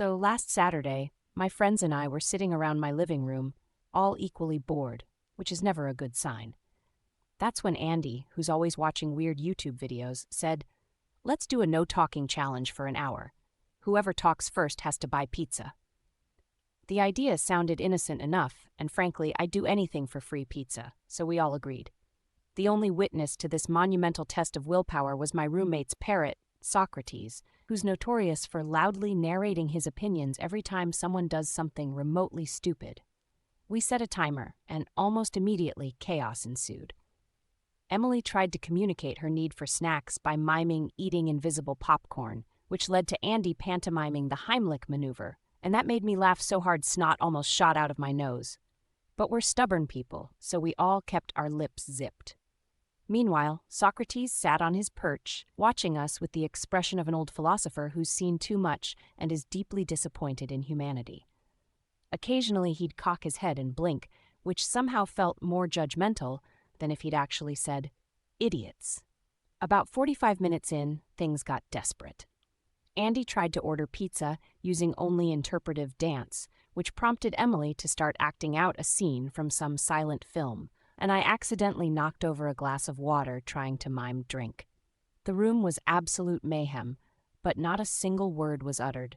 So last Saturday, my friends and I were sitting around my living room, all equally bored, which is never a good sign. That's when Andy, who's always watching weird YouTube videos, said, "Let's do a no-talking challenge for an hour. Whoever talks first has to buy pizza." The idea sounded innocent enough, and frankly, I'd do anything for free pizza, so we all agreed. The only witness to this monumental test of willpower was my roommate's parrot, Socrates, who's notorious for loudly narrating his opinions every time someone does something remotely stupid. We set a timer, and almost immediately chaos ensued. Emily tried to communicate her need for snacks by miming eating invisible popcorn, which led to Andy pantomiming the Heimlich maneuver, and that made me laugh so hard snot almost shot out of my nose. But we're stubborn people, so we all kept our lips zipped. Meanwhile, Socrates sat on his perch, watching us with the expression of an old philosopher who's seen too much and is deeply disappointed in humanity. Occasionally he'd cock his head and blink, which somehow felt more judgmental than if he'd actually said, "Idiots." About 45 minutes in, things got desperate. Andy tried to order pizza using only interpretive dance, which prompted Emily to start acting out a scene from some silent film, and I accidentally knocked over a glass of water trying to mime drink. The room was absolute mayhem, but not a single word was uttered.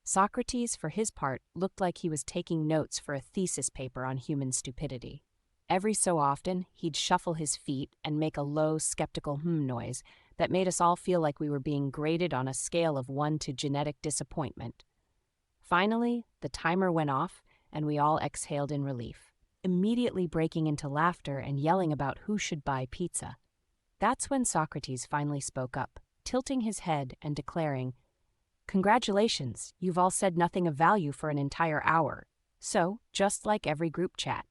Socrates, for his part, looked like he was taking notes for a thesis paper on human stupidity. Every so often, he'd shuffle his feet and make a low, skeptical noise that made us all feel like we were being graded on a scale of 1 to genetic disappointment. Finally, the timer went off, and we all exhaled in relief, immediately breaking into laughter and yelling about who should buy pizza. That's when Socrates finally spoke up, tilting his head and declaring, "Congratulations, you've all said nothing of value for an entire hour. So, just like every group chat,